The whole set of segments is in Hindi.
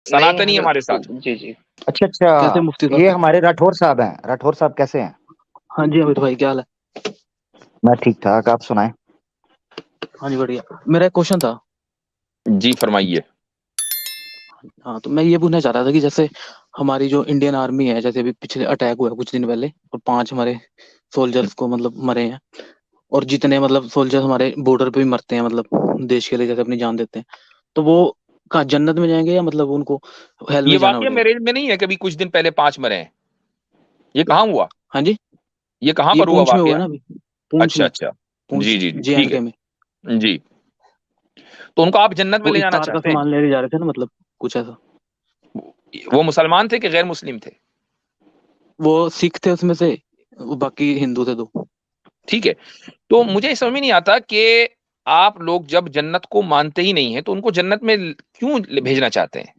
नहीं सनातनी हजरत, हमारे साथ। जी जी। अच्छा कैसे अच्छा, मुफ्ती ये साहब? हमारे राठौर साहब हैं। राठौर साहब कैसे हैं? हाँ जी अमित भाई, क्या हाल है? मैं ठीक ठाक, आप सुनाएं। हाँ जी बढ़िया। मेरा एक क्वेश्चन था। जी फरमाइए। हाँ तो मैं ये पूछना चाह रहा था कि जैसे हमारी जो इंडियन आर्मी है, जैसे अभी पिछले अटैक हुआ है कुछ दिन पहले और 5 हमारे सोल्जर्स को मतलब मरे हैं, और जितने मतलब सोल्जर्स हमारे बॉर्डर पे भी मरते हैं मतलब देश के लिए, जैसे अपनी जान देते हैं, तो वो कहाँ जन्नत में जाएंगे या मतलब उनको हेल ये में जाना वाकया पड़ेगा? मेरे में नहीं है, कभी कुछ दिन पहले 5 मरे हैं। ये कहाँ हुआ? हाँ जी, ये कहाँ ये पर हुआ पूंछ में हुआ वाकया? ना अभी, पूंछ अच्छा में, अच्छा। पूंछ जी जी जी, जे ठीक एंड है। के में। जी, तो उनको आप जन्नत में वो ले जाना इफ्तार का चाहते हैं? सामान लेने जा रहे थे ना, मतलब कुछ ऐसा। वो मुसलमान थे कि गैर मुस्लिम थे? वो सिख थे उसमें से, वो बाकी हिंदू थे 2। ठीक है। तो मुझे ये समझ में नहीं आता कि आप लोग जब जन्नत को मानते ही नहीं है तो उनको जन्नत में क्यों भेजना चाहते हैं?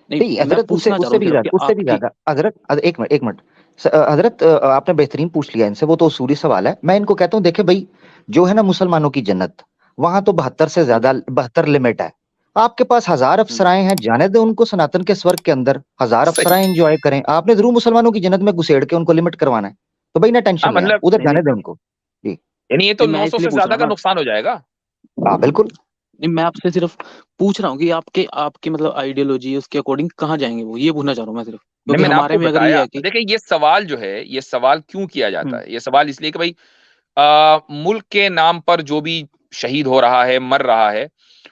नहीं, नहीं मैं हजरत, उससे पूछना चाह रहा उससे हूँ भी सिर्फ ज्यादा, कि उससे भी आपकी। ज्यादा हजरत, एक मिनट एक मिनट। हजरत, आपने बेहतरीन पूछ लिया इनसे, वो तो उसूली सवाल है। मैं इनको कहता हूँ, देखे भाई, जो है ना मुसलमानों की जन्नत, वहां तो 72 से हाँ जी। ज्यादा, 72 लिमिट है। आपके पास 1000 हम्म, अप्सराएं हैं, जाने दो उनको सनातन के स्वर्ग के अंदर, 1000 सही। अप्सराएं एंजॉय करें। आपने जरूर मुसलमानों की जन्नत में घुसेड़ के उनको लिमिट करवाना है, तो भाई ना टेंशन हाँ लें आप, मतलब, उधर नहीं नहीं जाने दें उनको। जी। यानी ये तो नहीं, मैं 900 इसलिए से पूछ रहा ज्यादा हूँ का ना। नुकसान हो जाएगा। हाँ बिल्कुल। नहीं, मैं आपसे सिर्फ पूछ रहा हूँ कि आपके आपकी मतलब आइडियोलॉजी उसके अकोर्डिंग कहाँ जाएंगे वो, ये पूछना चाह रहा हूँ मैं सिर्फ, नहीं, क्योंकि मैंने हमारे आपको में अगर ये बताया। है कि। देखिए, ये सवाल जो है, ये सवाल क्यों किया जाता हम्म है? ये सवाल इसलिए कि भाई मुल्क के नाम पर जो भी शहीद हो रहा है, मर रहा है,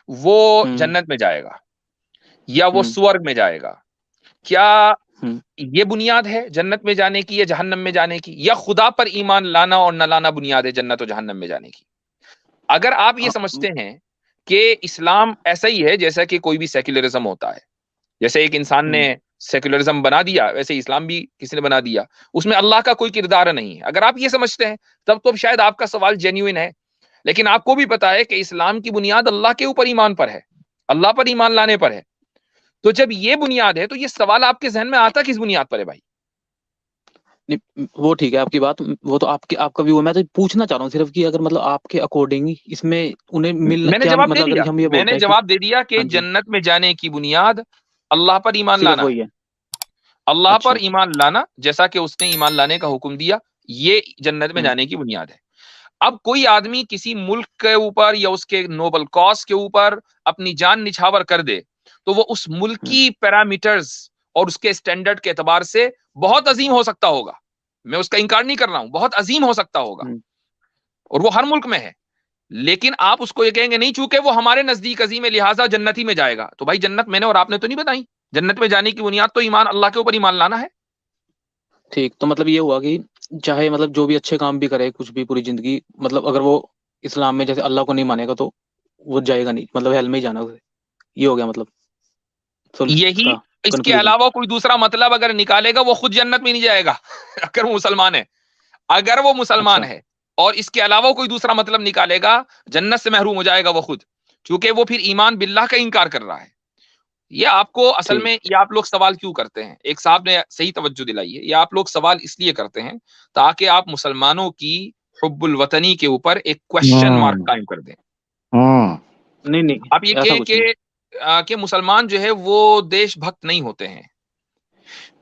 वो हम्म जन्नत में जाएगा या वो हम्म स्वर्ग में जाएगा। क्या हम्म ये बुनियाद है जन्नत में जाने की या जहन्नम में जाने की? या खुदा पर ईमान लाना और न लाना बुनियाद है जन्नत और जहन्नम में जाने की? अगर आप ये हाँ, समझते हैं कि इस्लाम ऐसा ही है जैसा कि कोई भी सेक्युलरिज्म होता है, जैसे एक इंसान ने हम्म सेक्युलरिज्म बना दिया वैसे इस्लाम भी किसी ने बना दिया, उसमें अल्लाह का कोई किरदार नहीं है, अगर आप ये समझते हैं, तब तो शायद आपका सवाल जेन्युइन है। लेकिन आपको भी पता है कि इस्लाम की बुनियाद अल्लाह के ऊपर ईमान पर है, अल्लाह पर ईमान लाने पर है। तो जब ये बुनियाद है तो ये सवाल आपके जहन में आता किस बुनियाद पर है भाई? नहीं, वो ठीक है आपकी बात, वो तो आपके आपका व्यू है। मैं तो पूछना चाह रहा हूँ सिर्फ कि अगर मतलब आपके अकॉर्डिंग इसमें उन्हें मिलना मैंने क्या, जवाब दे मतलब दिया। अगर हम ये मैंने बोलते हैं कि। जवाब दे दिया कि हाँ जी, जन्नत में जाने की बुनियाद अल्लाह पर ईमान सिर्फ लाना है। वही है। अल्लाह अच्छा पर अच्छा। ईमान लाना, जैसा कि उसने ईमान लाने का हुक्म दिया, ये जन्नत में हम्म जाने की बुनियाद है। अब कोई आदमी किसी मुल्क के ऊपर या उसके नोबल कॉज के ऊपर अपनी जान निछावर कर दे, तो वो उस मुल्क हम्म की पैरामीटर्स और उसके स्टैंडर्ड के एतबार से बहुत अजीम हो सकता होगा। मैं उसका इंकार नहीं कर रहा हूं, बहुत अजीम हो सकता होगा, हम्म और वो हर मुल्क में है। लेकिन आप उसको ये कहेंगे नहीं, चूंकि वो हमारे नजदीक अजीम है लिहाजा जन्नती में जाएगा। तो भाई जन्नत मैंने और आपने तो नहीं बताई। जन्नत में जाने की बुनियाद तो ईमान, अल्लाह के ऊपर ईमान लाना है। ठीक, तो मतलब ये हुआ कि चाहे मतलब जो भी अच्छे काम भी करे कुछ भी पूरी जिंदगी, मतलब अगर वो इस्लाम में जैसे अल्लाह को नहीं मानेगा तो वो जाएगा नहीं, मतलब हेल में ही जाना उसे। ये हो गया मतलब यही, इसका इसके कंक्लूजन। अलावा कोई दूसरा मतलब अगर निकालेगा वो खुद जन्नत में नहीं जाएगा अगर वो मुसलमान है, अगर वो मुसलमान अच्छा। है और इसके अलावा कोई दूसरा मतलब निकालेगा, जन्नत से महरूम हो जाएगा वो खुद, क्योंकि वो फिर ईमान बिल्लाह का इनकार कर रहा है। ये आपको असल में, ठीक। ये आप लोग सवाल क्यों करते हैं? एक साहब ने सही तवज्जो दिलाई है, ये आप लोग सवाल इसलिए करते हैं ताकि आप मुसलमानों की हुब्बुल वतनी के ऊपर एक क्वेश्चन मार्क हम्म कायम कर दें। हम्म नहीं नहीं, आप ये ऐसा कहें कुछ नहीं। कि मुसलमान जो है वो देशभक्त नहीं होते हैं।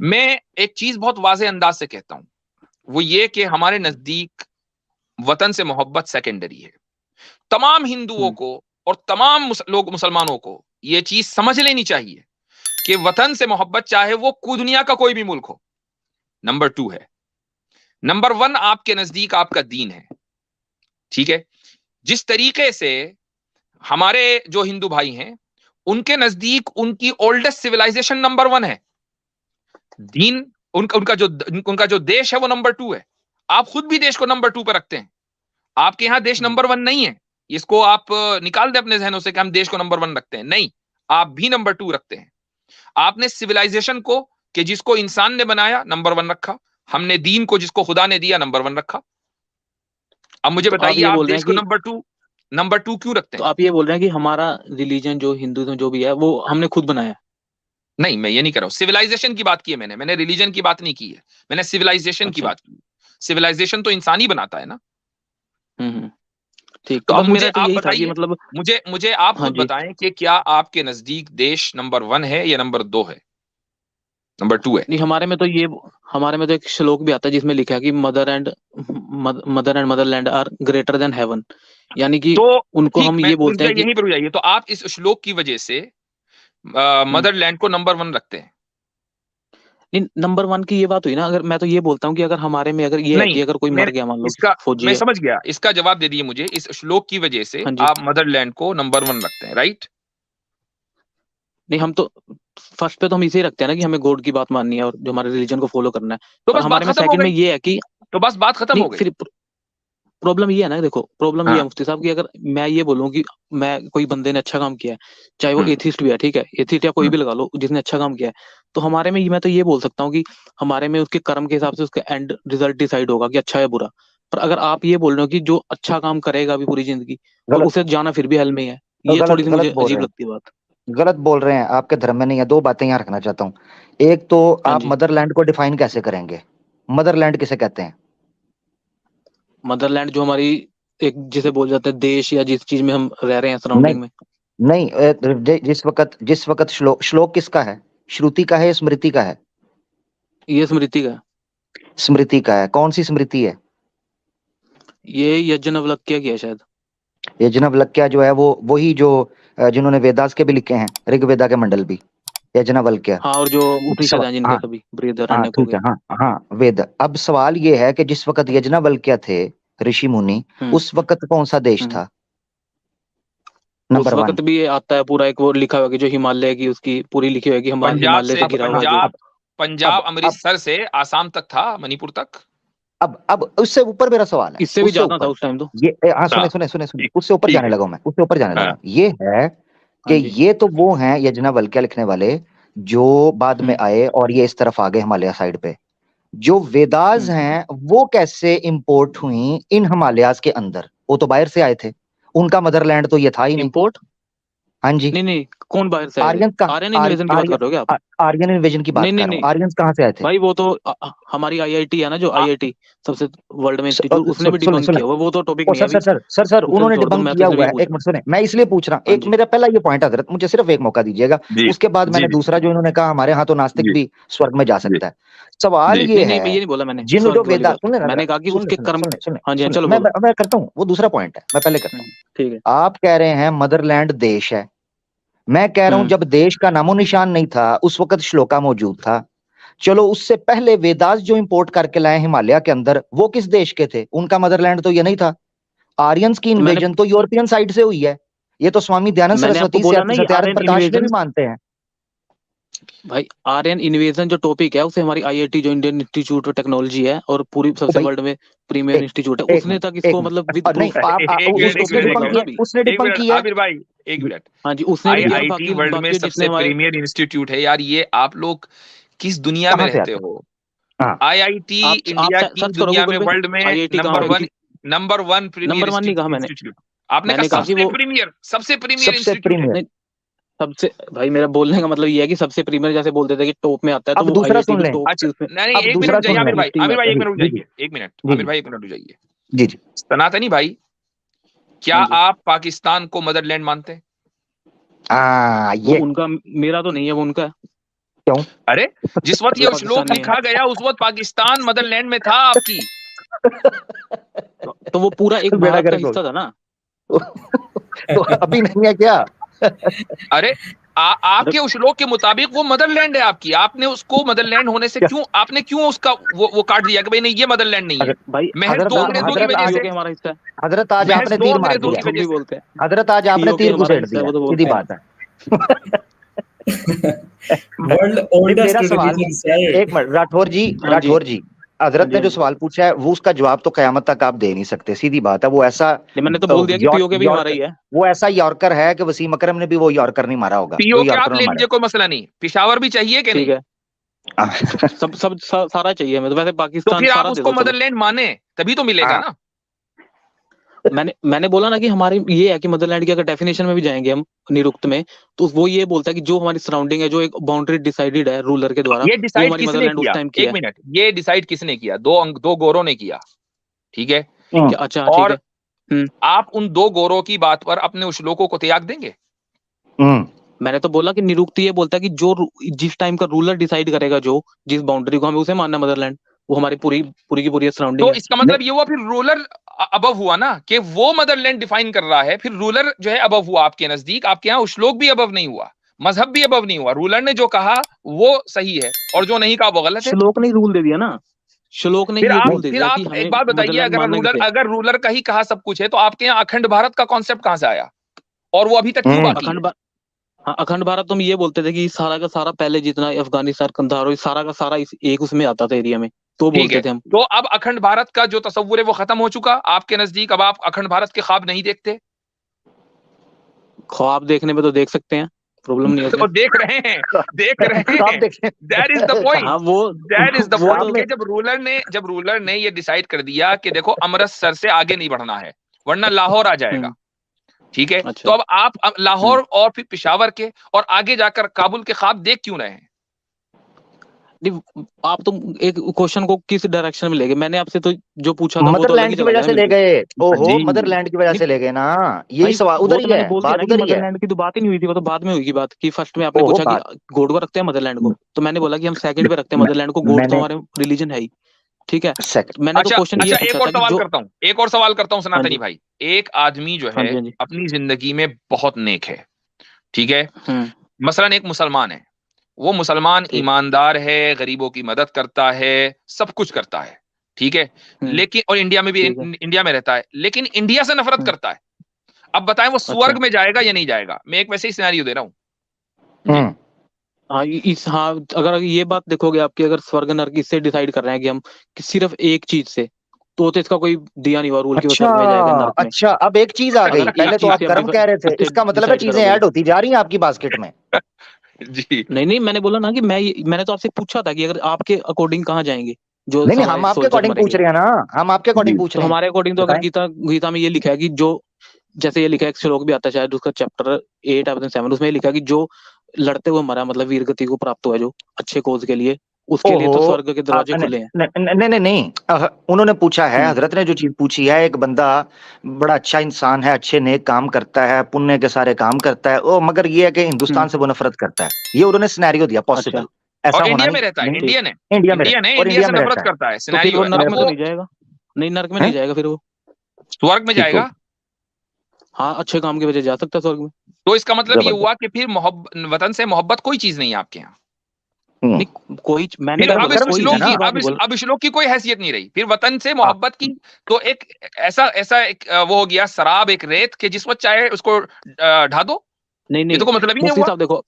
मैं एक चीज बहुत वाज़ेह अंदाज से कहता हूं, वो ये कि हमारे नजदीक वतन से मोहब्बत सेकेंडरी है। तमाम हिंदुओं हम्म को और तमाम लोग मुसलमानों को ये चीज समझ लेनी चाहिए कि वतन से मोहब्बत चाहे वो दुनिया का कोई भी मुल्क हो, नंबर 2 है। नंबर 1 आपके नजदीक आपका दीन है। ठीक है? जिस तरीके से हमारे जो हिंदू भाई हैं, उनके नजदीक उनकी ओल्डेस्ट सिविलाइजेशन नंबर 1 है। दीन, उनका जो देश है वो नंबर 2 है। आप खुद भी देश को नंबर 2 पर रखते हैं। आपके यहां देश हम्म। नंबर 1 नहीं है। इसको आप निकाल दें अपने जहनों से कि हम देश को नंबर 1 रखते हैं, नहीं। आप भी नंबर 2 रखते हैं। आपने सिविलाइजेशन को, कि जिसको इंसान ने बनाया, नंबर 1 रखा। हमने दीन को, जिसको खुदा ने दिया, नंबर 1 रखा। अब मुझे तो आप बताइए, ये आप बोल रहे देश हैं को कि नंबर 2 क्यों रखते तो हैं? आप ये बोल रहे हैं कि हमारा रिलीजन जो हिंदुज्म जो भी है वो हमने खुद बनाया है? नहीं, मैं ये नहीं कर रहा हूं। सिविलाइजेशन की बात की है मैंने रिलीजन की बात नहीं की है। मैंने सिविलाइजेशन की अच्छा। बात की। सिविलाइजेशन तो इंसान ही बनाता है ना। हम्म। ठीक। तो तो अब बस मुझे मेरा तो आप यही था कि बताइए, मतलब मुझे आप हाँ खुद जी, बताएं कि क्या आपके नजदीक देश नंबर 1 है या नंबर 2 है, नंबर 2 है? नहीं हमारे में तो एक श्लोक भी आता है जिसमें लिखा है कि mother and motherland are greater than heaven, यानी कि तो उनको ठीक, हम मैं ये रुक बोलते हैं जाइए, कि यहीं पर रुक जाइए। तो आप इस श्लोक की वजह से हम्म, मदरलैंड को नंबर 1 रखते हैं? नहीं नंबर वन की ये बात हुई ना, अगर मैं तो ये बोलता हूँ कि अगर हमारे में अगर ये है नहीं, कि अगर कोई मैं मर गया मान लो इसका फौजी मैं है। समझ गया, इसका जवाब दे दिए मुझे। इस श्लोक की वजह से हाँ जी। आप मदरलैंड को नंबर 1 रखते हैं, राइट? नहीं हम तो फर्स्ट पे तो हम इसे ही रखते हैं ना कि हमें गॉड की बात माननी है और जो हमारे रिलीजन को फॉलो करना है। तो पर बस बात हमारे में खत्म हो सेकंड में गई। ये है कि तो बस बात खत्म नहीं हो गई। फिर प्रॉब्लम ये है ना, देखो प्रॉब्लम ये है हाँ। मुफ्ती साहब कि अगर मैं ये बोलूँ कि मैं कोई बंदे ने अच्छा काम किया है, चाहे वो हम्म। एथिस्ट भी है, ठीक है, एथिस्ट या कोई हम्म। भी लगा लो जिसने अच्छा काम किया है, तो हमारे में मैं तो ये बोल सकता हूँ कि हमारे में उसके कर्म के हिसाब से उसका एंड रिजल्ट डिसाइड होगा कि अच्छा है बुरा। पर अगर आप ये बोल रहे हो कि जो अच्छा काम करेगा अभी पूरी जिंदगी और गलत, उसे जाना फिर भी हल में ही है, तो ये गलत थोड़ी सी गलत मुझे बोल अजीब रहे लगती है बात। हैं, गलत बोल रहे हैं, आपके धर्म में नहीं है। दो बातें यहाँ रखना चाहता हूँ। एक तो हाँ आप जी। मदरलैंड को डिफाइन कैसे करेंगे? मदरलैंड किसे कहते हैं? मदरलैंड जो हमारी एक जिसे बोल जाते हैं देश, या जिस चीज में हम रह रहे हैं नहीं, सराउंडिंग में। नहीं, जिस वक्त श्लोक श्लोक किसका है? श्रुति का है या स्मृति का है? ये स्मृति का है। स्मृति का है। कौन सी स्मृति है? ये यज्ञनवलक्य की है शायद। यज्ञवल्क्य जो है वो वही जो जिन्होंने वेदास के भी लिखे हैं, ऋग्वेदा के मंडल भी, यज्ञवल्क्य। हाँ, और जो उपनिषद हैं जिनके हाँ, सभी हाँ, बृहदारण्यक हो ठीक गए। है, हाँ, हाँ, वेद। अब सवाल ये है कि जिस वक्त यज्ञवल्क्य थे, ऋषि मुनि, हम्म। उस वक्त कौन सा देश हम्म। था? उस नंबर वन। वक्त भी ये आता है पूरा, एक वो लिखा हुआ है कि जो हिमालय की उसकी पूरी लिखी हुई है कि पंजाब हिमालय से, से अब घिरा हुआ जो। पंजाब, अब पंजाब अब अब अमृतसर से आसाम तक था, मणिपुर तक। अब उससे ऊपर मेरा सवाल है, इससे भी उससे ज्यादा था ऊपर। उस टाइम तो। हाँ, हाँ, सुने सुने सुने सुने, ठीक, उससे ऊपर ठीक जाने है। लगा हूं मैं, उससे ऊपर जाने लगा हाँ। हूं। ये है कि हाँ जी। ये तो वो हैं यज्ञवल्क्य लिखने वाले, जो बाद में हम्म। आए और ये इस तरफ आ गए हिमालय साइड पे। जो वेदास हम्म। हैं वो कैसे इंपोर्ट हुई इन हिमालयाज के अंदर? वो तो बाहर से आए थे, उनका मदरलैंड तो ये था ही नहीं। इम्पोर्ट? हाँ जी। नहीं नहीं, कौन बाहर से आए थे? आर्यन का, आर्यन इन्वेजन की बात कर रहे हो क्या आप? आर्यन इन्वेजन की नहीं बात नहीं कर रहा नहीं हूँ। आर्यंस कहाँ से आए थे? भाई, वो तो हमारी आईआईटी है ना, जो आ, आईआईटी सबसे वर्ल्ड में इंस्टीट्यूट, उसने भी सुने डिबंक सुने, किया हुआ। वो तो टॉपिक ओ नहीं है सर अभी। सर सर सर सर, उसे तो उन्होंने छोड़ दो, डिबंक मैं तो किया सिर्फ हुआ ये है। पूछ एक रहा हूँ। मिनट सुने, मैं इसलिए पूछ रहा हूँ। हाँ एक जी। मेरा पहला ये पॉइंट हजरत, मुझे सिर्फ एक मौका दीजिएगा। जी, उसके बाद जी, मैंने जी, दूसरा जो इन्होंने कहा हमारे यहाँ तो नास्तिक जी, भी स्वर्ग में जा जी, सकता है। सवाल जी। ये नहीं नहीं, है, मैं ये नहीं बोला मैंने जिन जो स्वर्ग वाली वेदा, बात। सुन लेना जरा, मैंने कहा कि सुन ले उसके सुन ले कर्म। सुन ले सुन ले हाँ जी, हाँ सुन ले, चलो मैं बोलो। मैं करता हूँ, वो दूसरा पॉइंट है, मैं पहले करता हूँ। ठीक है। आप कह रहे हैं मदरलैंड देश है, मैं कह रहा हूं हम्म। जब देश का नामो निशान नहीं था उस वक्त श्लोका मौजूद था। चलो उससे पहले वेदास जो इंपोर्ट करके लाए हिमालय के अंदर, वो किस देश के थे? उनका मदरलैंड तो ये नहीं था। आर्यंस की तो मैंने इन्वेजन तो यूरोपियन साइड से हुई है। ये तो स्वामी दयानंद मैंने आपको सरस्वती, बोला ना, ये सत्यानंद आर्यन प्रकाश में भी इन्वेजन। मानते हैं। भाई आर्यन इन्वेजन जो टॉपिक है, उसे हमारी आईआईटी जो इंडियन इंस्टीट्यूट ऑफ टेक्नोलॉजी है और पूरी ओ सबसे भाई, वर्ल्ड में प्रीमियर एक इंस्टीट्यूट है, एक उसने मिनट, तक एक इसको मिनट, मतलब विद नहीं, प्रूफ एक उस मिनट, एक उसने टॉपिक मिनट, को एक डिबंक बताओ मिनट, ना किया, अभी। उसने एक डिबंक मिनट, किया है। आमिर भाई, एक मिनट। हाँ जी, उसने भी किया और आईआईटी बाकी वर्ल्ड में बाकी जितने सबसे हमारे। प्रीमियर इंस्टीट्यूट है यार, ये आप लोग किस दुनिया में कहाँ से रहते आते हो? हैं? हाँ, आईआईटी आप इंडिया की, सर्च करो दुनिया गूगल में, पे, वर्ल्ड में आईआईटी कहाँ नंबर पे वन, है। नंबर 1 प्रीमियर नंबर वन नहीं कहा मैंने। इंस्टीट्यूट। आपने कहा मैंने कहा कि सबसे वो प्रीमियर, सबसे प्रीमियर सबसे इंस्टीट्यूट है। प्रीमियर। नहीं, सबसे भाई मेरा बोलने का मतलब ये है कि सबसे प्रीमियर जैसे बोलते थे कि टॉप में आता है, तो अब वो दूसरा आईआईटी सुन भी लें, टॉप अच्छा, की उसमें। नहीं नहीं, अब एक मिनट दूसरा रुक जाइए सुन लें। आमिर भाई, लिस्टिंग में आमिर आता भाई है। एक जी मिनट रुक जी जी जाइए, एक मिनट, जी आमिर जी भाई एक मिनट रुक जाइए। जी जी। सनातनी भाई, क्या हाँ जी। आप पाकिस्तान को मदरलैंड मानते हैं? वो ये उनका, मेरा तो नहीं है, वो उनका है। क्यों? अरे, जिस वक्त वो ये श्लोक पाकिस्तानी है। लिखा गया उस वक्त पाकिस्तान मदरलैंड में था आपकी। तो वो पूरा एक बेड़ा भारत का गर्क हो हिस्सा था ना। गया। तो अभी नहीं है क्या? अरे, अरे आपके उस श्लोक के मुताबिक वो मदरलैंड है आपकी। आपने उसको मदरलैंड होने से क्यों, आपने क्यों उसका वो काट दिया कि भाई नहीं, ये मदरलैंड नहीं है? अगर भाई महज दो अंग्रेजों की मदरलैंड वजह से, पीओके हमारा हिस्सा है। हजरत आज महज आपने दो तीर मार अंग्रेजों दिया। की झूठ वजह भी से। बोलते हैं। हजरत आज आपने पीओके तीर हमारा घुसेड़ हिस्सा है, दिया, वो तो सीधी बोलते हैं ना। बात है। वर्ल्ड नहीं, ओल्डेस्ट मेरा सवाल, रिलीजन है एक मिनट, राठौर जी, हाँ जी। राठौर जी, हाँ हजरत जी। ने हाँ जो जी। सवाल पूछा है वो उसका जवाब तो कयामत तक आप दे नहीं सकते, सीधी बात है। वो ऐसा नहीं, मैंने तो बोल दिया कि पीओके भी हमारा यॉर्क ही है। वो ऐसा यॉर्कर है कि वसीम अकरम ने भी वो यॉर्कर नहीं मारा होगा जो पीओके आप यॉर्कर ने ले मारा लीजिए, कोई मसला नहीं। पिशावर भी चाहिए कि ठीक नहीं? है। है। सारा चाहिए हमें तो, वैसे तो पाकिस्तान फिर आप सारा दे उसको दो चलो। मदरलैंड माने, तभी तो मिलेगा हाँ, ना। मैंने बोला ना कि हमारे ये है कि मदरलैंड की अगर डेफिनेशन में भी जाएंगे हम निरुक्त में, तो वो ये बोलता है कि जो हमारी सराउंडिंग है, जो एक बाउंड्री डिसाइडेड है रूलर के द्वारा, ये वो डिसाइड हमारी किसने मदरलैंड उस किया? टाइम की एक है। मिनट, ये डिसाइड किसने किया? दो गोरों ने किया, ठीक है। हम्म, क्या? अच्छा हाँ, ठीक और है। आप उन दो गोरों की बात पर अपने उस श्लोकों को त्याग देंगे? मैंने तो बोला कि निरुक्ति ये बोलता है कि जिस टाइम का रूलर डिसाइड करेगा, जो जिस बाउंड्री को, हमें उसे मानना मदरलैंड, वो हमारी पूरी पूरी की पूरी सराउंडिंग तो है। इसका मतलब ये हुआ फिर रूलर अबव हुआ ना, कि वो मदरलैंड डिफाइन कर रहा है, फिर रूलर जो है अबव हुआ आपके नजदीक। आपके यहाँ श्लोक भी अबव नहीं हुआ, मजहब भी अबव नहीं हुआ। रूलर ने जो कहा वो सही है और जो नहीं कहा वो गलत है। श्लोक ने रूल दे दिया ना, श्लोक ने फिर ये आप रूल दे फिर दिया कि आप एक हमें बात बताइए, मदरलैंड मानना किसे। अगर रूलर का ही कहा सब कुछ है, तो आपके यहाँ अखंड भारत का कॉन्सेप्ट कहां से आया, और वो अभी तक क्यों बाकी है? हाँ, अखंड भारत तो हम ये बोलते थे कि सारा का सारा पहले जितना अफगानिस्तान, कंधार और सारा का सारा एक उसमें आता था एरिया में, तो ठीक है, बोलते थे हम। तो अब अखंड भारत का जो तस्वुर है वो खत्म हो चुका आपके नजदीक। अब आप अखंड भारत के ख्वाब नहीं देखते? ख्वाब देखने में तो देख सकते हैं, प्रॉब्लम नहीं है तो उसमें। देख रहे हैं, देख रहे आप हैं। देखें। दैट इज द हाँ पॉइंट, दैट इज द वो पॉइंट तो कि जब रूलर ने ये डिसाइड कर दिया कि देखो अमृतसर से आगे नहीं बढ़ना है वरना लाहौर आ जाएगा, ठीक है, अच्छा। तो अब लाहौर और फिर पेशावर के और आगे जाकर काबुल के ख्वाब देख क्यों रहे हैं? नहीं, आप तो एक क्वेश्चन को किस डायरेक्शन में ले गए? मैंने आपसे तो जो पूछा था वो तो अलग ही मदरलैंड की चला वजह गया से ना ले बिल्कुल। गए। ओहो, जी मदरलैंड की वजह नहीं से ले गए ना। यही भाई, सवाल वो उधर तो ही मैंने है, बोल दिया बात ना कि उधर ही है। मदरलैंड की तो बात ही नहीं हुई थी, वो तो बाद में हुई बात, कि फर्स्ट में आपने ओहो, पूछा कि बात गॉड को रखते हैं मदरलैंड को, तो मैंने बोला कि हम सेकंड पे रखते हैं मदरलैंड को, गॉड तो मैंने हमारे रिलीजन है ही, ठीक है। सेकंड। मैंने तो अच्छा क्वेश्चन ये अच्छा, पूछा था कि जो, एक और सवाल करता हूं हाँ सनातनी जी, भाई। एक आदमी जो हाँ है जी, हाँ जी, अपनी जिंदगी में बहुत नेक है, ठीक है, हम्म, मसलन एक मुसलमान है, वो मुसलमान ठीक, ईमानदार है, गरीबों की मदद करता है, सब कुछ करता है, ठीक है, लेकिन और इंडिया में भी ठीक है, इंडिया में रहता है, लेकिन इंडिया से नफरत हम्म, करता है। अब बताएं वो अच्छा, स्वर्ग में जाएगा या नहीं जाएगा? मैं एक वैसे ही सिनेरियो दे रहा हूं जी। हम्म। हाँ हाँ, अगर ये बात देखोगे आपकी, अगर स्वर्ग नर्क इससे डिसाइड कर रहे हैं कि हम कि सिर्फ एक चीज से, तो इसका कोई दिया नहीं हुआ रूल कि वो अच्छा, स्वर्ग में जाएगा नर्क में। अच्छा, अब एक चीज आ गई। अगर एक पहले तो चीज आप से कर्म कह रहे थे, इसका मतलब है डिसाइड चीजें करोगे तो। ऐड होती जा रही हैं आपकी बास्केट में। जी नहीं नहीं, मैंने बोला ना कि मैंने तो आपसे पूछा था कि अगर आपके अकॉर्डिंग कहाँ जाएंगे जो नहीं नहीं, हमारे हम आपके सोल्जर अकॉर्डिंग पूछ मरेंगे। रहे हैं ना, हम आपके जी अकॉर्डिंग पूछ तो रहे हैं। हमारे अकॉर्डिंग तो अगर बताएं। गीता गीता में ये लिखा है कि जो, जैसे ये लिखा है, एक श्लोक भी आता है शायद उसका चैप्टर 8 या 7, उसमें ये लिखा है कि जो लड़ते हुए मरा, मतलब वीर गति को प्राप्त हुआ, जो अच्छे कोज के लिए, उसके लिए ओहो, तो स्वर्ग के दरवाजे नहीं खुले हैं। नहीं नहीं नहीं, उन्होंने पूछा है, हम्म, हजरत ने जो चीज पूछी है, एक बंदा बड़ा अच्छा इंसान है, अच्छे नेक काम करता है, पुण्य के सारे काम करता है, ओ मगर ये है कि हिंदुस्तान हम्म, से वो नफरत करता है। ये उन्होंने सिनेरियो दिया अच्छा, पॉसिबल, ऐसा और होना इंडिया नहीं में रहता है, नहीं। ठीक, इंडियन है, इंडिया में इंडियन है, और इंडिया इंडिया से में नफरत रहता करता है, तो फिर सिनेरियो वो है। नर्क अब में तो वो नहीं जाएगा? नहीं, नर्क में है। नहीं जाएगा फिर वो। स्वर्ग में ठीक हो, जाएगा। हाँ, अच्छे काम की वजह जा सकता है स्वर्ग में। तो इसका मतलब ये जबरदस्त। हुआ कि फिर मोहब्बत, वतन से मोहब्बत कोई चीज नहीं है आपके यहाँ। हम्म। नहीं, कोई मैंने फिर क्या कर्म अब बोला, इस कर्म कोई चीज है श्लोक ना। की झूठी बात नहीं बोला। अब श्लोक की कोई हैसियत नहीं रही। फिर वतन से हाँ, मोहब्बत की तो एक ऐसा ऐसा एक वो हो गया शराब, एक रेत के जिस वक्त चाहे उसको ढा दो। नहीं ये नहीं, तो कोई मतलब ही नहीं मुफ्ती हुआ। साहब देखो,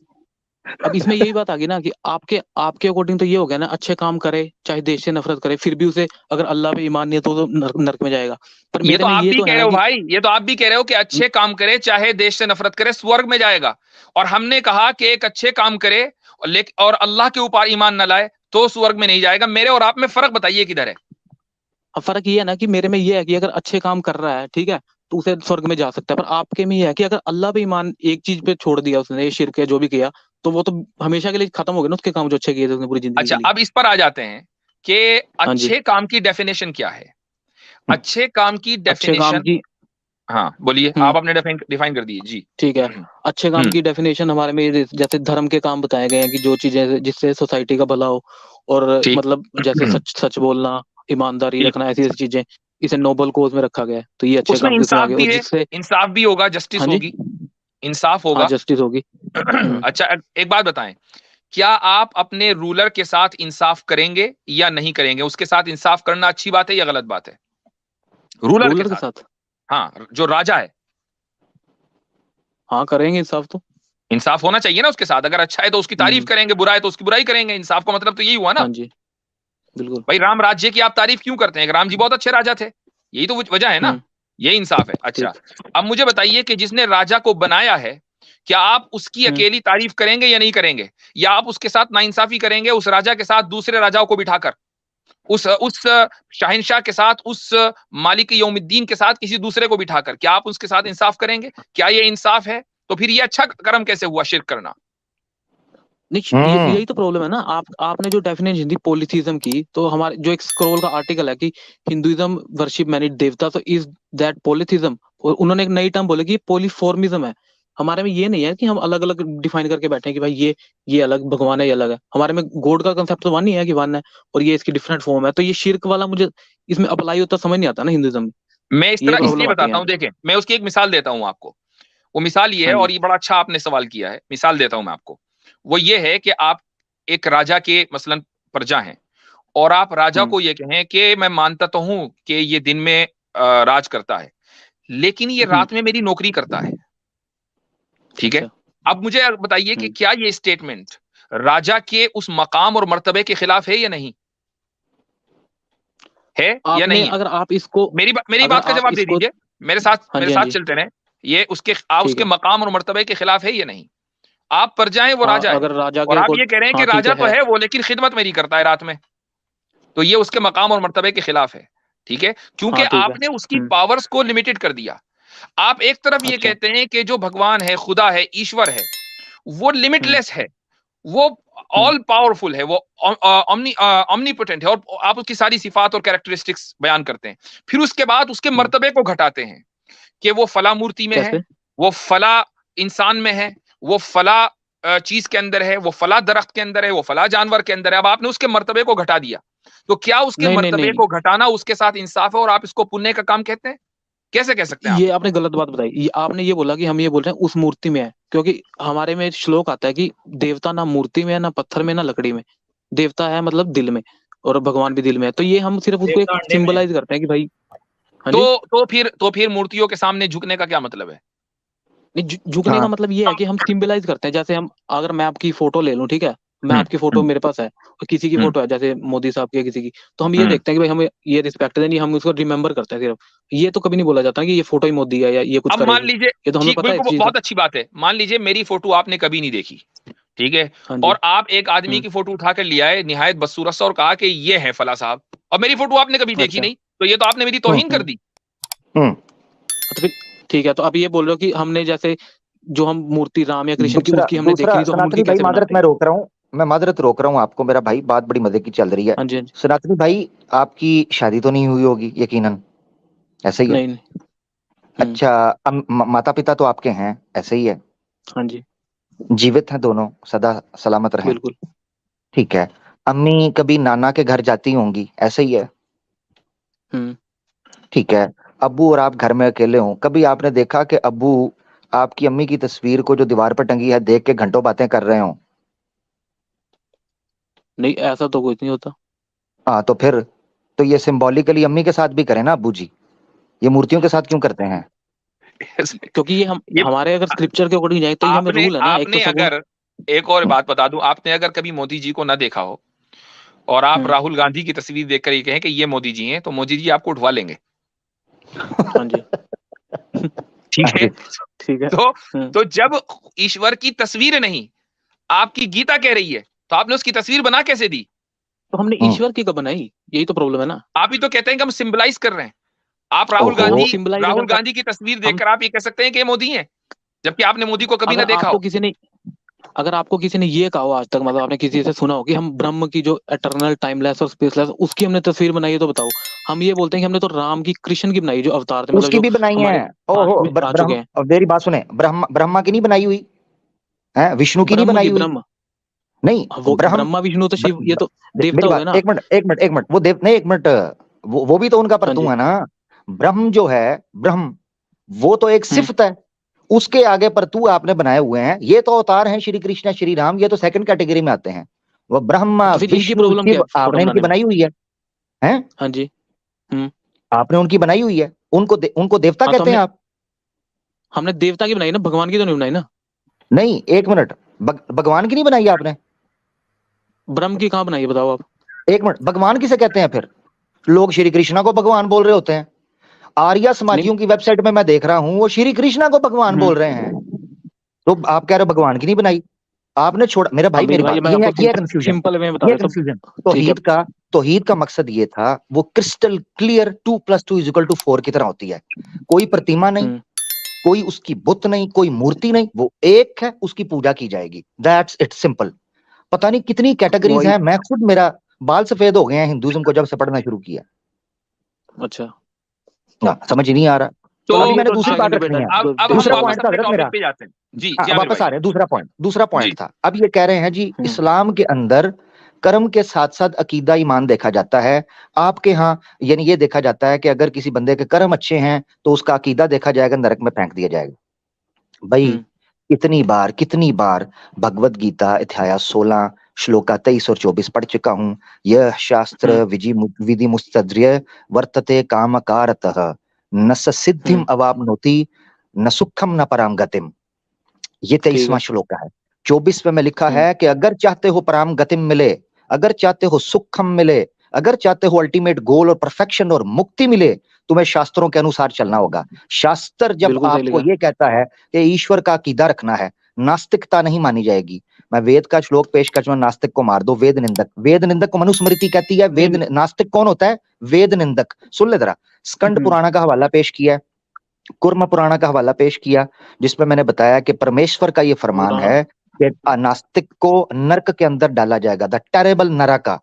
अब इसमें यही बात आ गई ना कि आपके आपके अकॉर्डिंग तो ये हो गया ना, अच्छे काम करे चाहे देश से नफरत करे, फिर भी उसे अगर अल्लाह पे ईमान नहीं है तो नर्क में जाएगा। पर ये मेरे तो में आप ये भी तो कह है रहे ना हो कि, भाई, ये तो आप भी कह रहे हो कि अच्छे काम करे चाहे देश से नफरत करे स्वर्ग में जाएगा, और हमने कहा कि एक अच्छे काम करे और अल्लाह के ऊपर ईमान न लाए तो स्वर्ग में नहीं जाएगा। मेरे और आप में फर्क बताइए किधर है? अब फर्क ये है ना कि मेरे में ये है कि अगर अच्छे काम कर रहा है, ठीक है, तो उसे स्वर्ग में जा सकता है। पर आपके में ये है कि अगर अल्लाह पे ईमान एक चीज पे छोड़ दिया उसने, ये शिर्क है जो भी किया, तो वो तो हमेशा के लिए खत्म हो गया ना, उसके काम जो अच्छे किए थे उसने पूरी जिंदगी अच्छा, के लिए। अब इस पर आ जाते हैं कि हाँ जी, अच्छे काम की डेफिनेशन क्या है। अच्छे काम की अच्छे काम डेफिनेशन, की, हाँ बोलिए, हम्म, आप अपने डिफाइन कर दीजिए जी। ठीक है। अच्छे काम हम्म की डेफिनेशन हमारे में जैसे धर्म के काम बताए गए हैं कि जो चीजें जिससे सोसाइटी का भला हो, और ठीक मतलब जैसे सच सच बोलना, ईमानदारी ठीक। रखना, ऐसी ऐसी चीजें, इसे नोबल कोज में रखा गया है, तो ये अच्छे उसमें काम के उसमें आ इंसाफ गए, भी और है, जिससे, इंसाफ भी होगा, हाँ जस्टिस जी, होगी, इंसाफ हाँ, होगा। जस्टिस होगी। हम्म, अच्छा, एक बात बताएं, क्या आप अपने रूलर के साथ इंसाफ करेंगे या नहीं करेंगे? उसके साथ इंसाफ करना अच्छी बात है या गलत बात है? रूलर के रूलर के साथ, साथ, हाँ, जो राजा है, हाँ, करेंगे इंसाफ तो। इंसाफ होना चाहिए ना उसके साथ। अगर अच्छा है तो उसकी तारीफ हम्म, करेंगे, बुरा है तो उसकी बुराई करेंगे। इंसाफ का मतलब तो यही हुआ हाँ ना। जी, बिल्कुल। भाई राम राज्य की आप तारीफ क्यों करते हैं? राम जी बहुत अच्छे राजा थे, यही तो वजह है ना। हम्म, ये इंसाफ है। अच्छा, ठीक। अब मुझे बताइए कि जिसने राजा को बनाया है, क्या आप उसकी हम्म, अकेली तारीफ करेंगे या नहीं करेंगे? या आप उसके साथ नाइंसाफी करेंगे उस राजा के साथ दूसरे राजाओं को बिठाकर, उस शहंशाह के साथ, उस मालिक यौमुद्दीन के साथ किसी दूसरे को बिठाकर? क्या आप उसके साथ इंसाफ करेंगे? क्या ये इंसाफ है? तो फिर ये अच्छा कर्म कैसे हुआ शिर्क करना? नहीं, यही तो प्रॉब्लम है ना। आपने जो डेफिनेशन दी पॉलीथीज्म की, तो हमारे जो एक स्क्रॉल का आर्टिकल है कि हिंदुइज्म वर्शिप मैनी देवता, तो इज दैट पॉलीथीज्म? और उन्होंने एक नई टर्म बोले कि पॉलीफॉर्मिज्म है। हमारे में ये नहीं है कि हम अलग अलग डिफाइन करके बैठे हैं कि भाई ये अलग भगवान है, ये अलग है। हमारे में गॉड का कंसेप्ट तो वन ही है कि वन है, और ये इसकी डिफरेंट फॉर्म है। तो ये शिर्क वाला मुझे इसमें अप्लाई होता समझ नहीं आता ना हिंदुइज्म में। मैं इस ये तरह इसलिए प्रॉब्लम आती है बताता हूँ, देखें मैं उसकी एक मिसाल देता हूँ आपको। वो मिसाल ये है, हाँ जी। और ये बड़ा अच्छा आपने सवाल किया है, मिसाल देता हूं मैं आपको। वो ये है कि आप एक राजा के मसलन प्रजा हैं, और आप राजा को ये कहें कि मैं मानता तो हूं कि ये दिन में राज करता है, लेकिन ये रात में मेरी नौकरी करता है, ठीक है। अच्छा। अब मुझे बताइए कि क्या ये स्टेटमेंट राजा के उस मकाम और मर्तबे के खिलाफ है या नहीं है, या आपने नहीं है? अगर आप इसको मेरी अगर बात का आप जवाब दे इसको दीजिए, हाँ मेरे जी, हाँ साथ जी, चलते रहें। ये उसके ठीक उसके है। मकाम और मर्तबे के खिलाफ है या नहीं? आप प्रजा हैं, वो हाँ, राजा है, अगर राजा और के आप ये कह रहे हैं कि हाँ ठीक राजा तो है। है वो, लेकिन खिदमत मेरी करता है रात में, तो ये उसके मकाम और मर्तबे के खिलाफ है, ठीक है, क्योंकि हाँ ठीक है। आपने उसकी पावर्स को लिमिटेड कर दिया। आप एक तरफ ये अच्छा। कहते हैं कि जो भगवान है, खुदा है, ईश्वर है, वो लिमिटलेस है, वो ऑल पावरफुल है, वो ऑमनीपोटेंट है, और आप उसकी सारी सिफात और कैरेक्टरिस्टिक्स बयान करते हैं। फिर उसके बाद उसके मर्तबे को घटाते हैं कि वो फला मूर्ति में है, कैसे? वो फला इंसान में है, वो फला चीज के अंदर है, वो फला दरख्त के अंदर है, वो फला जानवर के अंदर है। अब आपने उसके मर्तबे को घटा दिया, तो क्या उसके नहीं नहीं मर्तबे नहीं, को घटाना उसके साथ इंसाफ है और आप इसको पुण्य का काम कहते हैं? कैसे कह सकते हैं आप? ये आपने गलत बात बताई। आपने ये बोला कि हम ये बोल रहे हैं उस मूर्ति में है, क्योंकि हमारे में एक श्लोक आता है कि देवता ना मूर्ति में है, ना पत्थर में, ना लकड़ी में। देवता है मतलब दिल में, और भगवान भी दिल में है। तो ये हम सिर्फ उसको एक देवता अंडे में है। सिंबलाइज करते हैं कि भाई। हाँ जी। तो फिर मूर्तियों के सामने झुकने का क्या मतलब है? नहीं, झुकने का हाँ मतलब ये है कि हम सिंबलाइज करते हैं। जैसे हम, अगर मैं आपकी फोटो ले लूं, ठीक है, मैं हम्म आपकी फोटो हम्म मेरे पास है, और किसी की हम्म फोटो है जैसे मोदी साहब की या किसी की, तो हम ये हम्म। देखते हैं कि भाई हमें ये रिस्पेक्ट देनी, हम उसको रिमेम्बर करते हैं सिर्फ। ये तो कभी नहीं बोला जाता कि ये फोटो ही मोदी है या ये कुछ अब मान करेगी। लीजिए, ये तो हमें ठीक, पता है इस बिल्कुल चीज का। बहुत अच्छी बात है, मान लीजिए मेरी फोटो आपने कभी नहीं देखी, ठीक है, हाँ जी। और आप एक आदमी की फोटो उठा कर लिया है निहायत बदसूरत सा और कहा कि ये है फला साहब, और मेरी फोटो आपने कभी देखी अच्छा। नहीं, तो ये तो आपने मेरी हम्म तौहीन कर दी। हम्म तो फिर ठीक है, तो आप ये बोल रहे हो कि हमने जैसे जो हम मूर्ति राम या कृष्ण की दूसरा उसकी हमने देखी दूसरा नहीं, तो हम उनकी सनातनी भाई, कैसे माजरत बनाते? मैं रोक रहा हूँ, मैं माजरत रोक रहा हूँ आपको मेरा भाई, बात बड़ी मजे की चल रही है। हाँ जी, हाँ जी। सनातनी भाई, आपकी शादी तो नहीं हुई होगी यकीनन, ऐसे ही है? नहीं नहीं। अच्छा, माता पिता तो आपके हैं, ऐसे ही है? हाँ जी। जीवित हैं दोनों, सदा सलामत रहें? बिल्कुल। ठीक है। अम्मी कभी नाना के घर जाती होंगी, ऐसे ही है? हम्म। ठीक है। अब्बू और आप घर में अकेले हो, कभी आपने देखा कि अब्बू आपकी अम्मी की तस्वीर को जो दीवार पर टंगी है देख के घंटों बातें कर रहे हो? नहीं, ऐसा तो कुछ नहीं होता। हाँ तो फिर, तो ये सिंबॉलिकली अम्मी के साथ भी करें ना अब्बू जी, ये मूर्तियों के साथ क्यों करते हैं? क्योंकि ये हम ये हमारे अगर स्क्रिप्चर के अकॉर्डिंग जाए तो ये हमें आपने रूल है ना, एक तो आपने सगुन। अगर, एक और बात बता दूं, आपने अगर कभी मोदी जी को ना देखा हो और आप हम्म। राहुल गांधी की तस्वीर देखकर ये कहें कि ये मोदी जी हैं, तो मोदी जी आपको उठवा लेंगे, हाँ जी। ठीक हाँ है। जी। ठीक है। तो हम्म। तो जब ईश्वर की तस्वीर नहीं, आपकी गीता कह रही है, तो आपने उसकी तस्वीर बना कैसे दी? तो हमने हम्म। ईश्वर की कब बनाई? यही तो प्रॉब्लम है ना। आप ही तो कहते हैं कि हम सिंबलाइज कर रहे हैं। आप ओहो। हम सिंबलाइज अगर राहुल कर, गांधी की तस्वीर हम देखकर आप ये कह सकते हैं कि ये मोदी हैं, जबकि आपने मोदी को कभी ना अगर देखा आपको हो। किसी ने अगर आपको किसी ने ये कहा हो आज तक, मतलब आपने किसी से सुना हो कि हम ब्रह्म की जो एटर्नल टाइमलेस और स्पेसलेस उसकी हमने तस्वीर बनाई है, तो बताओ। हम ये बोलते हैं कि हमने तो राम की, कृष्ण की बनाई, जो अवतार थे, मतलब उसकी जो भी बनाई है। हमारे ओहो, पास्ट में आ चुके ब्रह्म, हैं। अब मेरी बात सुने, ब्रह्मा की नहीं बनाई हुई है? विष्णु की नहीं ब्रह्म बनाई की, हुई? ब्रह्म। नहीं, वो ब्रह्म, ब्रह्मा विष्णु तो शिव, ये तो देवता मेरी हो गए बात, ना। एक मिनट, वो देव नहीं, एक मिनट, वो भी तो उनका हाँ परतू जी। है ना। ब्रह्म जो है, ब्रह्म, वो तो एक हम्म। सिफत है, उसके आगे परतू आपने बनाए हुए हैं। ये तो अवतार हैं, श्री कृष्ण श्री राम, ये तो सेकंड कैटेगरी में आते हैं। वो ब्रह्मा तो फिर इनकी विष्णु प्रॉब्लम क्या शिव है फोटो आपने इनकी बनाने में? बनाई हुई है, हैं? हाँ जी। हम्म। आपने उनकी बनाई हुई है, उनको देवता हाँ, तो कहते हैं आप? हमने देवता की बनाई ना, भगवान की तो नहीं बनाई ना। नहीं, एक मिनट, भगवान की नहीं बनाई आपने? ब्रह्म की कहाँ बनाई है, बताओ आप। एक मिनट, भगवान किसे कहते हैं फिर? लोग श्री कृष्णा को भगवान बोल रहे होते हैं। आर्या नहीं। समाजियों की वेबसाइट में मैं देख रहा हूं, वो श्री कृष्णा को भगवान बोल रहे हैं, तो आप कह रहे हो भगवान की नहीं बनाई? आपने छोड़ा मेरा अब भाई, मेरे मेरी भाई, बात, मैं ये है, आपको ये है सिंपल कंफ्यूजन, सिंपल में बता ये देता कंफ्यूजन। हूँ। ठीक है। तौहीद का मकसद ये था, वो क्रिस्टल क्लियर 2+2=4 की तरह होती है। कोई प्रतिमा नहीं, हम्म। कोई उसकी बुत नहीं, कोई मूर्ति नहीं, वो एक है, उसकी पूजा की जाएगी, दैट्स इट, सिंपल। पता नहीं कितनी कैटेगरीज वही। हैं। मैं खुद, मेरा बाल सफेद हो गए हैं हिंदुइज्म को जब से पढ़ना शुरू किया। अच्छा, ना समझ ही नहीं आ रहा। तो अभी मैंने तो दूसरी बात आएंगे रखनी बेटा, है। अब हम दूसरा वापस पॉइंट था अपने हजरत मेरा। टॉपिक पे जाते हैं। जी हाँ, जी आमिर वापस आ भाई। रहे हैं। दूसरा पॉइंट जी था। अब ये कह रहे हैं जी इस्लाम के अंदर कर्म के साथ साथ अकीदा ईमान देखा जाता है। आपके यहाँ यानी ये देखा जाता है कि अगर किसी बंदे के कर्म अच्छे हैं तो उसका अकीदा देखा जाएगा, नरक में फेंक दिया जाएगा। भाई कितनी बार भगवत गीता अध्याय 16 श्लोका 23 और 24 पढ़ चुका हूं। यह शास्त्र विधि मुस्तद्र्य वर्तते कामकारतः न स सिद्धिम अवाप्नोति न सुखम न पराम गतिम। ये 23वां श्लोक है। 24वें में लिखा है कि अगर चाहते हो पराम गतिम मिले, अगर चाहते हो सुखम मिले, अगर चाहते हो अल्टीमेट गोल और परफेक्शन और मुक्ति मिले, तुम्हें शास्त्रों के अनुसार चलना होगा। शास्त्र जब आपको ये कहता है कि ईश्वर का अकीदा रखना है, नास्तिकता नहीं मानी जाएगी। मैं वेद का श्लोक पेश कर चुका, नास्तिक को मार दो। वेद निंदक को मनुस्मृति कहती है। नास्तिक कौन होता है? वेद निंदक। सुन ले जरा, स्कंद पुराण का हवाला पेश किया, कुर्म पुराण का हवाला पेश किया, जिसमें मैंने बताया कि परमेश्वर का ये फरमान है कि नास्तिक को नरक के अंदर डाला जाएगा, द टेरेबल नरका।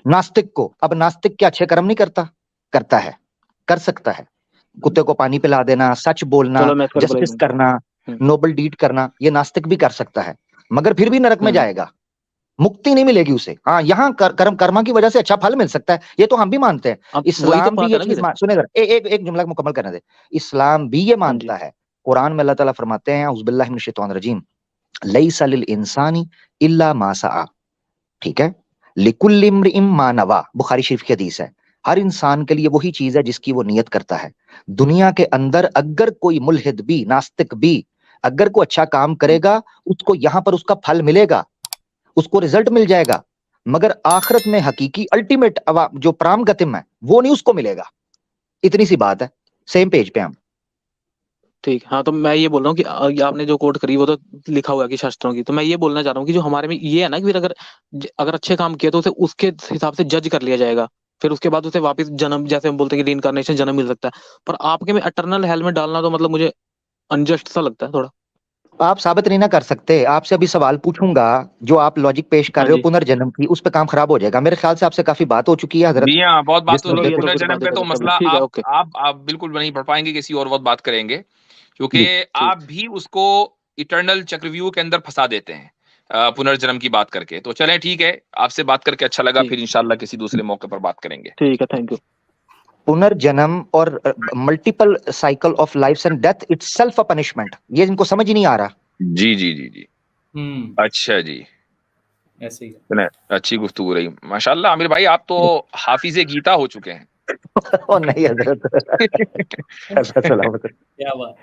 नास्तिक को, अब नास्तिक क्या अच्छे कर्म नहीं करता? करता है, कर सकता है। कुत्ते को पानी पिला देना, सच बोलना, जस्टिस करना, नोबल डीड करना, ये नास्तिक भी कर सकता है, मगर फिर भी नरक में जाएगा, मुक्ति नहीं मिलेगी उसे। हाँ, यहाँ कर्मा की वजह से अच्छा फल मिल सकता है, ये तो हम भी मानते हैं। इस्लाम भी ये चीज सुने, एक जुमला मुकम्मल करने दे। इस्लाम भी ये मानता है। कुरान में अल्लाह ताला फरमाते हैं औज़ुबिल्लाहि मिनश शैतानिर रजीम, लैसा लिल इंसानी इल्ला मा सआ। ठीक है, लिकुल्लि इम्रिइम मा नवा, बुखारी शरीफ की हदीस है। हर इंसान के लिए वही चीज है जिसकी वो नियत करता है। दुनिया के अंदर अगर कोई मुल्हिद भी, नास्तिक भी अगर कोई अच्छा काम करेगा, उसको यहाँ पर उसका फल मिलेगा, उसको रिजल्ट मिल जाएगा, मगर आखिरत में हकीकी अल्टीमेट जो पराम गतिम है वो नहीं उसको मिलेगा। इतनी सी बात है, सेम पेज पे हम। ठीक। हाँ, तो मैं ये बोल रहा हूँ कि आपने जो कोट करी वो तो लिखा हुआ है कि शास्त्रों की, तो मैं ये बोलना चाह रहा हूँ कि जो हमारे में ये है ना कि फिर अगर अच्छे काम किए तो उसे उसके हिसाब से जज कर लिया जाएगा, फिर उसके बाद उसे वापस जन्म, जैसे हम बोलते हैं कि रीइंकार्नेशन, जन्म मिल सकता है। पर आपके में एटर्नल हेल में डालना तो मतलब मुझे अनजस्ट सा लगता है थोड़ा। आप साबित नहीं ना कर सकते। आपसे अभी सवाल पूछूंगा जो आप लॉजिक पेश कर रहे हो पुनर्जन्म की, उस पे काम खराब हो जाएगा। मेरे ख्याल से आपसे काफी बात हो चुकी है हजरत। जी हाँ, बहुत बात हो रही है। तो पुनर्जन्म पे तो मसला आप बिल्कुल नहीं पढ़ पाएंगे, किसी और वक्त बात करेंगे, क्योंकि आप भी उसको इटर्नल चक्रव्यूह के अंदर फंसा देते हैं पुनर्जन्म की बात करके। तो चलें, ठीक है, आपसे बात करके अच्छा लगा, फिर इंशाल्लाह किसी दूसरे मौके पर बात करेंगे। ठीक है, थैंक यू। पुनर्जन्म और multiple cycle of life and death itself a punishment, ये इनको समझ ही नहीं आ रहा। जी जी जी जी। अच्छा जी, ऐसे ही अच्छी गुफ्तगू रही माशाल्लाह। आमिर भाई, आप तो हाफिज़े गीता हो चुके हैं। नहीं हजरत। क्या बात।